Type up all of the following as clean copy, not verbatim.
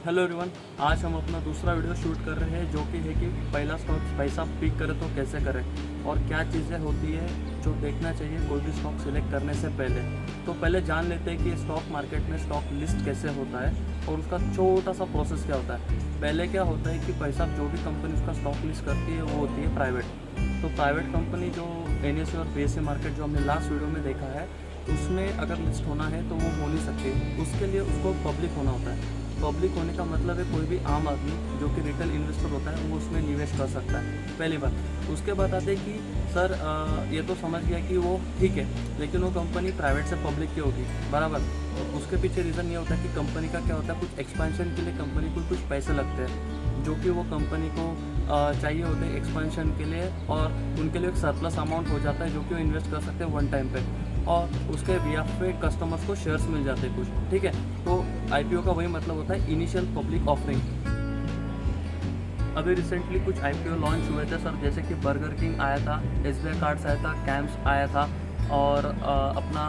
Hello everyone, आज हम अपना दूसरा वीडियो शूट कर रहे हैं जो कि है कि पहला स्टॉक पैसा पिक करें तो कैसे करें और क्या चीज़ें होती है जो देखना चाहिए कोई भी स्टॉक सिलेक्ट करने से पहले। तो पहले जान लेते हैं कि स्टॉक मार्केट में स्टॉक लिस्ट कैसे होता है और उसका छोटा सा प्रोसेस क्या होता है। पहले क्या होता है कि पैसा जो भी कंपनी उसका स्टॉक लिस्ट करती है वो होती है प्राइवेट। तो प्राइवेट कंपनी जो NSE और BSE मार्केट जो हमने लास्ट वीडियो में देखा है उसमें अगर लिस्ट होना है तो वो हो नहीं सकती, उसके लिए उसको पब्लिक होना होता है। पब्लिक होने का मतलब है कोई भी आम आदमी जो कि रिटेल इन्वेस्टर होता है वो उसमें निवेश कर सकता है, पहली बात। उसके बाद आते हैं कि सर ये तो समझ गया कि वो ठीक है, लेकिन वो कंपनी प्राइवेट से पब्लिक की होगी, बराबर। उसके पीछे रीज़न ये होता है कि कंपनी का क्या होता है, कुछ एक्सपेंशन के लिए कंपनी को कुछ पैसे लगते हैं जो कि वो कंपनी को चाहिए होते हैं एक्सपेंशन के लिए, और उनके लिए एक सरप्लस अमाउंट हो जाता है जो कि वो इन्वेस्ट कर सकते हैं वन टाइम पे, और उसके बिहाफ पे कस्टमर्स को शेयर्स मिल जाते हैं कुछ, ठीक है। तो IPO का वही मतलब होता है, इनिशियल पब्लिक ऑफरिंग। अभी रिसेंटली कुछ IPO लॉन्च हुए थे सर, जैसे कि बर्गर किंग आया था, SBI कार्ड्स आया था, कैम्प्स आया था, और अपना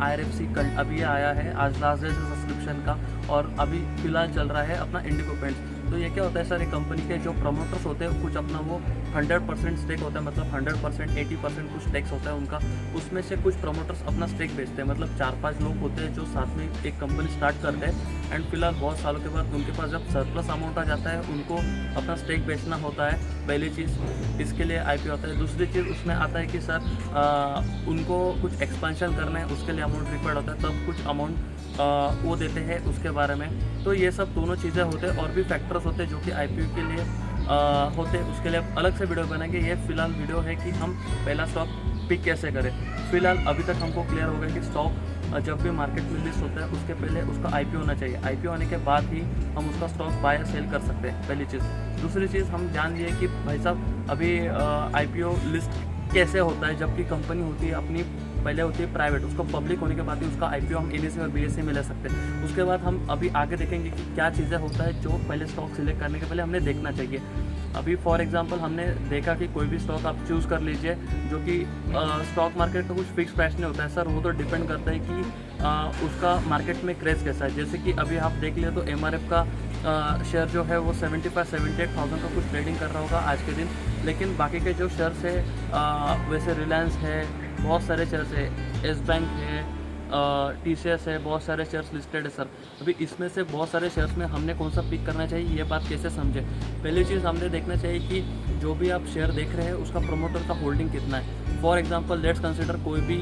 IRFC कल अभी आया है, आज लास्ट डे से सब्सक्रिप्शन का, और अभी फिलहाल चल रहा है अपना इंडिको पेंट्स। तो ये क्या होता है सर, एक कंपनी के जो प्रमोटर्स होते हैं कुछ अपना वो 100% स्टेक होता है, मतलब 100% 80% कुछ स्टेक्स होता है उनका, उसमें से कुछ प्रमोटर्स अपना स्टेक बेचते हैं। मतलब 4-5 लोग होते हैं जो साथ में एक कंपनी स्टार्ट करते हैं, एंड फिलहाल बहुत सालों के बाद उनके पास जब सरप्लस अमाउंट आ जाता है उनको अपना स्टेक बेचना होता है, पहली चीज़। इसके लिए IPO होता है। दूसरी चीज़ उसमें आता है कि सर उनको कुछ एक्सपेंशन करना है, उसके लिए अमाउंट रिक्वायर्ड होता है, तब कुछ अमाउंट वो देते हैं उसके बारे में। तो ये सब दोनों चीज़ें होते हैं, और भी फैक्टर्स होते हैं जो कि IPO के लिए होते हैं, उसके लिए अलग से वीडियो बनाएंगे। ये फिलहाल वीडियो है कि हम पहला स्टॉक पिक कैसे करें। फिलहाल अभी तक हमको क्लियर हो गया कि स्टॉक जब भी मार्केट में लिस्ट होता है उसके पहले उसका IPO होना चाहिए। IPO होने के बाद ही हम उसका स्टॉक बाय या सेल कर सकते हैं, पहली चीज़। दूसरी चीज़ हम जान लिए कि भाई साहब अभी IPO लिस्ट कैसे होता है, जबकि कंपनी होती है अपनी, पहले होती है प्राइवेट, उसको पब्लिक होने के बाद ही उसका IPO हम NSE और BSE में ले सकते हैं। उसके बाद हम अभी आगे देखेंगे कि क्या चीज़ें होता है जो पहले स्टॉक सिलेक्ट करने के पहले हमने देखना चाहिए। अभी फॉर एग्जांपल हमने देखा कि कोई भी स्टॉक आप चूज़ कर लीजिए, जो कि स्टॉक मार्केट का कुछ फिक्स प्राइस नहीं होता है सर, वो तो डिपेंड करता है कि उसका मार्केट में क्रेज़ कैसा है। जैसे कि अभी आप देख लिए तो MRF का शेयर जो है वो 75-78,000 का कुछ ट्रेडिंग कर रहा होगा आज के दिन, लेकिन बाकी के जो शेयर्स है वैसे रिलायंस है, बहुत सारे शेयर्स है, एस बैंक है, TCS है, बहुत सारे शेयर्स लिस्टेड है सर। अभी इसमें से बहुत सारे शेयर्स में हमने कौन सा पिक करना चाहिए, ये बात कैसे समझे। पहली चीज़ हमने देखना चाहिए कि जो भी आप शेयर देख रहे हैं उसका प्रमोटर का होल्डिंग कितना है। फॉर एग्जांपल लेट्स कंसिडर कोई भी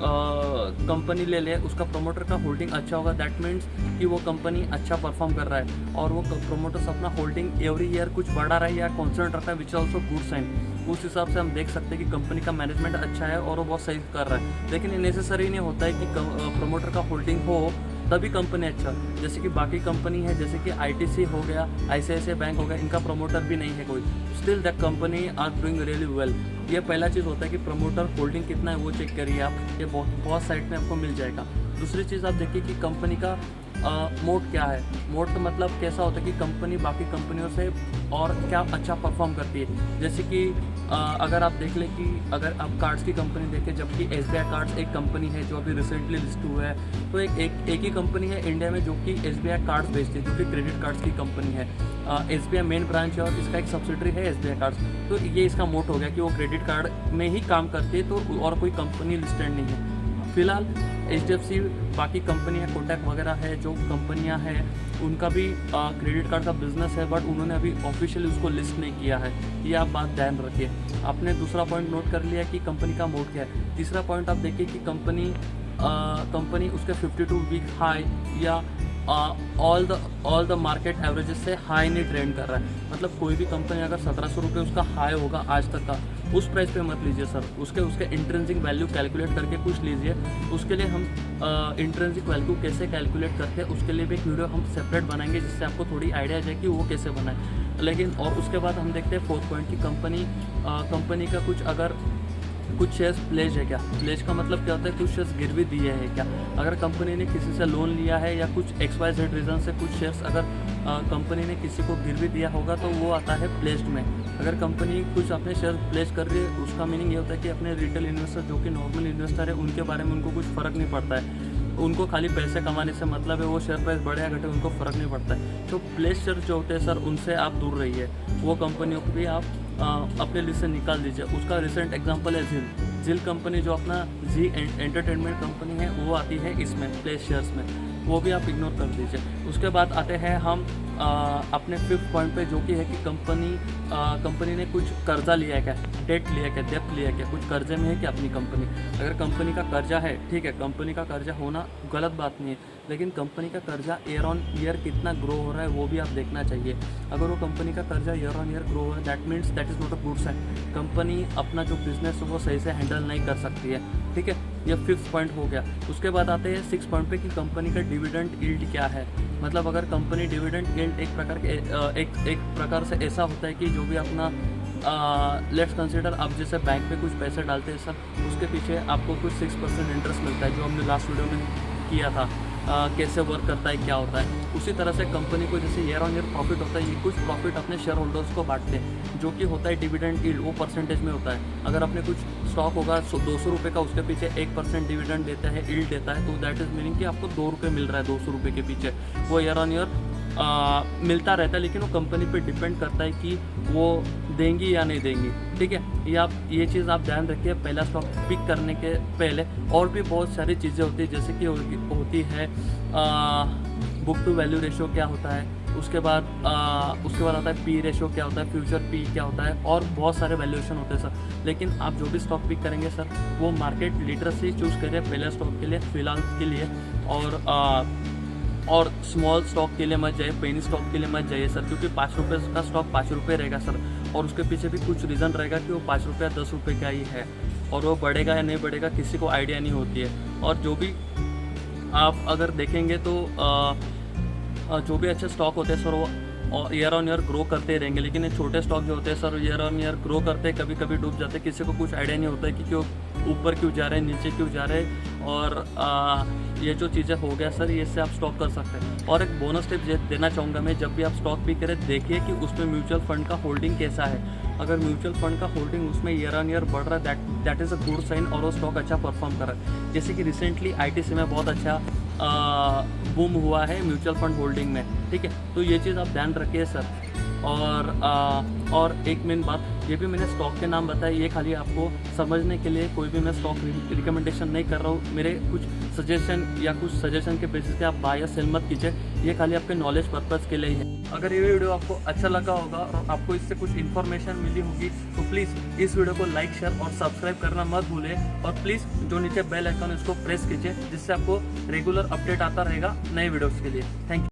कंपनी ले ले, उसका प्रमोटर का होल्डिंग अच्छा होगा, दैट मीन्स कि वो कंपनी अच्छा परफॉर्म कर रहा है, और वो प्रमोटर्स अपना होल्डिंग एवरी ईयर कुछ बढ़ा रहा है या कॉन्स्टेंट रखा है, विच ऑल्सो गुड साइन। उस हिसाब से हम देख सकते हैं कि कंपनी का मैनेजमेंट अच्छा है और वो बहुत सही कर रहा है। लेकिन ये नेसेसरी नहीं होता है कि प्रमोटर का होल्डिंग हो तभी कंपनी अच्छा। जैसे कि बाकी कंपनी है, जैसे कि ITC हो गया, ICICI बैंक हो गया, इनका प्रमोटर भी नहीं है कोई, still that company are doing really well. ये पहला चीज़ होता है कि प्रमोटर होल्डिंग कितना है वो चेक करिए आप, ये बहुत साइट में आपको मिल जाएगा। दूसरी चीज़ आप देखिए कि कंपनी का मोड क्या है। मोड तो मतलब कैसा होता है कि कंपनी बाकी कंपनियों से और क्या अच्छा परफॉर्म करती है। जैसे कि अगर आप देख लें कि अगर आप कार्ड्स की कंपनी देखें, जबकि SBI कार्ड्स एक कंपनी है जो अभी रिसेंटली लिस्ट हुआ है, तो एक ही कंपनी है इंडिया में जो कि SBI कार्ड्स बेचती है, जो कि क्रेडिट कार्ड्स की कंपनी है। SBI मेन ब्रांच है और इसका एक सब्सिडरी है SBI कार्ड्स। तो ये इसका मोट हो गया कि वो क्रेडिट कार्ड में ही काम करती है, तो और कोई कंपनी लिस्टेड नहीं है। फिलहाल HDFC बाकी कंपनी है, कोटक वगैरह है, जो कंपनियां हैं उनका भी क्रेडिट कार्ड का बिजनेस है, बट उन्होंने अभी ऑफिशियली उसको लिस्ट नहीं किया है। ये आप बात ध्यान रखिए। आपने दूसरा पॉइंट नोट कर लिया कि कंपनी का मोड क्या है। तीसरा पॉइंट आप देखिए कि कंपनी उसके 52 वीक हाई या ऑल द मार्केट एवरेजेस से हाई नहीं ट्रेंड कर रहा है। मतलब कोई भी कंपनी अगर 1700 रुपये उसका हाई होगा आज तक का, उस प्राइस पे मत लीजिए सर, उसके इंट्रिंसिक वैल्यू कैलकुलेट करके कुछ लीजिए। उसके लिए हम इंट्रिंसिक वैल्यू कैसे कैलकुलेट करते हैं उसके लिए भी एक वीडियो हम सेपरेट बनाएंगे, जिससे आपको थोड़ी आइडिया आ जाए कि वो कैसे बनाए। लेकिन और उसके बाद हम देखते हैं फोर्थ पॉइंट की कंपनी का कुछ शेयर्स प्लेज है क्या। प्लेज का मतलब क्या होता है, कुछ शेयर्स गिरवी दिए हैं क्या। अगर कंपनी ने किसी से लोन लिया है या कुछ XYZ रीज़न से कुछ शेयर्स अगर कंपनी ने किसी को गिरवी दिया होगा तो वो आता है प्लेस्ड में। अगर कंपनी कुछ अपने शेयर प्लेस कर रही है उसका मीनिंग ये होता है कि अपने रिटेल इन्वेस्टर जो कि नॉर्मल इन्वेस्टर है उनके बारे में उनको कुछ फ़र्क नहीं पड़ता है। उनको खाली पैसे कमाने से मतलब है, वो शेयर प्राइस बढ़े या घटे उनको फ़र्क नहीं पड़ता है। तो प्लेसर जो होते हैं सर, उनसे आप दूर रहिए, वो कंपनियों को भी आप अपने लिस्ट से निकाल दीजिए। उसका रिसेंट एग्जांपल है झील कंपनी, जो अपना जी एंटरटेनमेंट कंपनी है, वो आती है इसमें प्लेस शेयर्स में, वो भी आप इग्नोर कर दीजिए। उसके बाद आते हैं हम अपने 5th पॉइंट पे, जो कि है कि कंपनी ने कुछ कर्जा लिया है क्या, डेट लिया है क्या, डेप्ट लिया है क्या, कुछ कर्जे में है क्या अपनी कंपनी। अगर कंपनी का कर्जा है, ठीक है, कंपनी का कर्जा होना गलत बात नहीं है, लेकिन कंपनी का कर्जा ईयर ऑन ईयर कितना ग्रो हो रहा है वो भी आप देखना चाहिए। अगर वो कंपनी का कर्जा ईयर ऑन ईयर ग्रो हो रहा है, that means that is not a good sign. Company अपना जो बिजनेस है वो सही से हैंडल नहीं कर सकती है, ठीक है। ये 5th पॉइंट हो गया। उसके बाद आते हैं 6th पॉइंट पे कि कंपनी का डिविडेंड यील्ड क्या है। मतलब अगर कंपनी डिविडेंड यील्ड एक प्रकार से ऐसा होता है कि जो भी अपना लेट्स कंसिडर, आप जैसे बैंक में कुछ पैसे डालते हैं सर, उसके पीछे आपको कुछ 6% इंटरेस्ट मिलता है, जो हमने लास्ट वीडियो में किया था, कैसे वर्क करता है, क्या होता है। उसी तरह से कंपनी को जैसे ईयर ऑन ईयर प्रॉफिट होता है, ये कुछ प्रॉफिट अपने शेयर होल्डर्स को बांटते हैं, जो कि होता है डिविडेंड यील्ड, वो परसेंटेज में होता है। अगर अपने कुछ स्टॉक होगा 200 रुपये का, उसके पीछे 1% डिविडेंड देता है, यील्ड देता है, तो दैट इज़ मीनिंग कि आपको 2 रुपये मिल रहा है 200 रुपये के पीछे। वो ईयर ऑन ईयर मिलता रहता है, लेकिन वो कंपनी पे डिपेंड करता है कि वो देंगी या नहीं देंगी, ठीक है। ये चीज़ आप ध्यान रखिए पहला स्टॉक पिक करने के पहले। और भी बहुत सारी चीज़ें होती है, जैसे कि होती है बुक टू वैल्यू रेशियो क्या होता है, उसके बाद आता है पी रेशियो क्या होता है, फ्यूचर पी क्या होता है, और बहुत सारे वैल्यूएशन होते हैं सर। लेकिन आप जो भी स्टॉक पिक करेंगे सर, वो मार्केट लीडर से चूज़ करिए पहले स्टॉक के लिए, फिलहाल के लिए। और स्मॉल स्टॉक के लिए मत जाइए, पेनी स्टॉक के लिए मत जाइए सर, क्योंकि 5 रुपये का स्टॉक 5 रुपये रहेगा सर, और उसके पीछे भी कुछ रीज़न रहेगा कि वो 5 रुपये या 10 रुपये का ही है, और वो बढ़ेगा या नहीं बढ़ेगा किसी को आइडिया नहीं होती है। और जो भी आप अगर देखेंगे तो जो भी अच्छे स्टॉक होते हैं सर, वो ईयर ऑन ईयर ग्रो करते रहेंगे, लेकिन ये छोटे स्टॉक जो होते हैं sir, year on year grow करते कभी कभी डूब जाते हैं, किसी को कुछ आइडिया नहीं होता है कि क्यों ऊपर क्यों जा रहे हैं, नीचे क्यों जा रहे हैं। और ये जो चीज़ें हो गया सर, ये से आप स्टॉक कर सकते हैं। और एक बोनस टिप देना चाहूँगा मैं, जब भी आप स्टॉक पिक करें, देखिए कि उसमें म्यूचुअल फंड का होल्डिंग कैसा है। अगर म्यूचुअल फंड का होल्डिंग उसमें ईयर ऑन ईयर बढ़ रहा है, that is a good sign, और वो स्टॉक अच्छा परफॉर्म कर रहा है। जैसे कि रिसेंटली ITC में बहुत अच्छा बूम हुआ है म्यूचुअल फंड होल्डिंग में, ठीक है। तो ये चीज़ आप ध्यान रखिए सर। और एक मेन बात, ये भी मैंने स्टॉक के नाम बताए, ये खाली आपको समझने के लिए, कोई भी मैं स्टॉक रिकमेंडेशन नहीं कर रहा हूँ। मेरे कुछ सजेशन के बेसिस पे आप बाय या सेल मत कीजिए, ये खाली आपके नॉलेज पर्पज़ के लिए ही है। अगर ये वीडियो आपको अच्छा लगा होगा और आपको इससे कुछ इन्फॉर्मेशन मिली होगी, तो प्लीज़ इस वीडियो को लाइक, शेयर और सब्सक्राइब करना मत भूलें। और प्लीज़ जो नीचे बेल आइकन है उसको प्रेस कीजिए, जिससे आपको रेगुलर अपडेट आता रहेगा नए वीडियोज़ के लिए। Thank you.